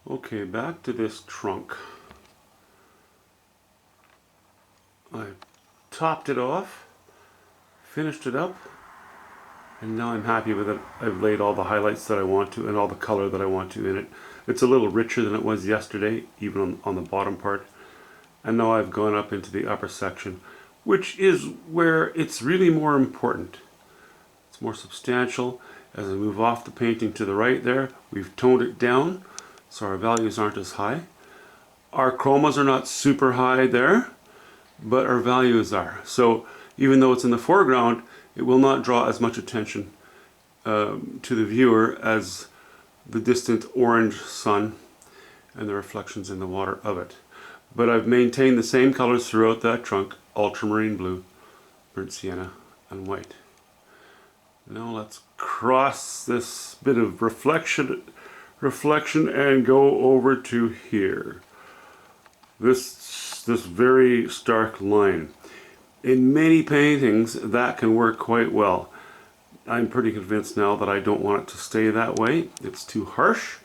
Okay, back to this trunk. I topped it off, finished it up, and now I'm happy with it. I've laid all the highlights that I want to and all the color that I want to in it. It's a little richer than it was yesterday, even on the bottom part. And now I've gone up into the upper section, which is where it's really more important. It's more substantial. As I move off the painting to the right there, we've toned it down so our values aren't as high. Our chromas are not super high there, but our values are. So even though it's in the foreground, it will not draw as much attention to the viewer as the distant orange sun and the reflections in the water of it. But I've maintained the same colors throughout that trunk: ultramarine blue, burnt sienna, and white. Now let's cross this bit of reflection and go over to here. This very stark line. In many paintings that can work quite well. I'm pretty convinced now that I don't want it to stay that way. It's too harsh.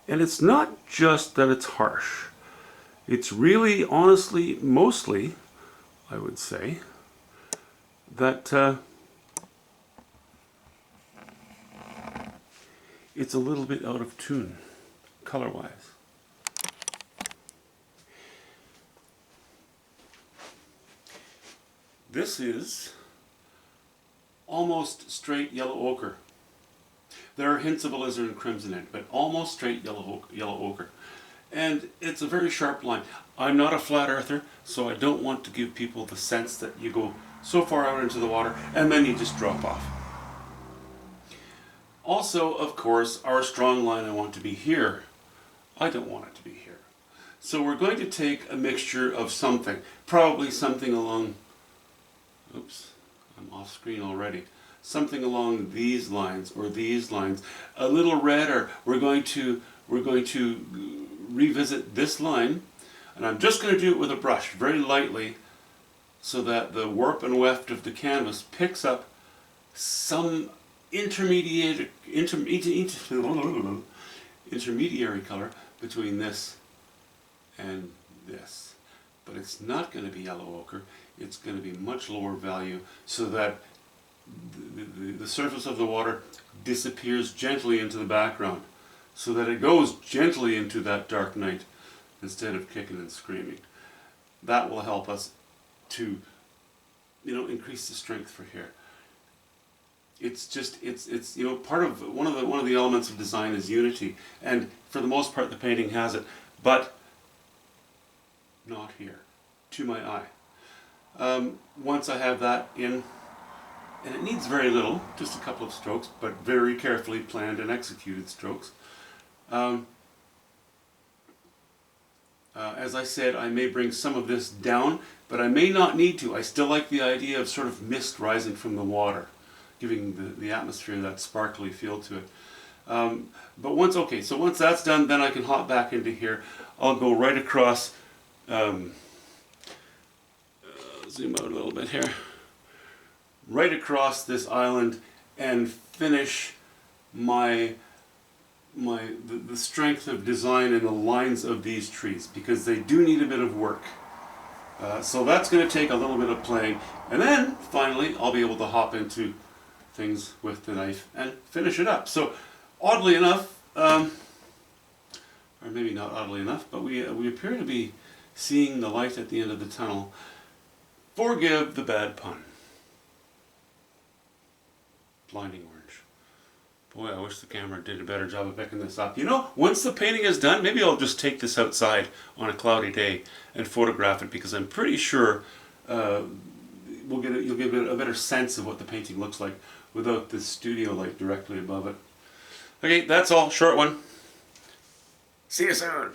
And it's not just that it's harsh. It's really, honestly, mostly, I would say, that it's a little bit out of tune, color-wise. This is almost straight yellow ochre. There are hints of alizarin crimson in it, but almost straight yellow ochre. And it's a very sharp line. I'm not a flat earther, so I don't want to give people the sense that you go so far out into the water and then you just drop off. Also, of course, our strong line I want to be here. I don't want it to be here. So we're going to take a mixture of something, probably something along, oops, I'm off screen already. Something along these lines or these lines. A little redder. We're going to revisit this line, and I'm just going to do it with a brush very lightly so that the warp and weft of the canvas picks up some intermediary color between this and this. But it's not going to be yellow ochre. It's going to be much lower value so that the surface of the water disappears gently into the background, so that it goes gently into that dark night instead of kicking and screaming. That will help us to, increase the strength for here. It's part of one of the elements of design is unity, and for the most part the painting has it, but not here, to my eye. Once I have that in, and it needs very little, just a couple of strokes, but very carefully planned and executed strokes. As I said, I may bring some of this down, but I may not need to. I still like the idea of sort of mist rising from the water, giving the atmosphere that sparkly feel to it. But once that's done, then I can hop back into here. I'll go right across, zoom out a little bit here, right across this island and finish the strength of design in the lines of these trees, because they do need a bit of work. So that's going to take a little bit of playing, and then finally I'll be able to hop into things with the knife and finish it up. So oddly enough, or maybe not oddly enough, but we appear to be seeing the light at the end of the tunnel. Forgive the bad pun. Blinding orange. Boy, I wish the camera did a better job of picking this up. Once the painting is done, maybe I'll just take this outside on a cloudy day and photograph it, because I'm pretty sure you'll get a better sense of what the painting looks like without the studio light directly above it. Okay, that's all. Short one. See you soon.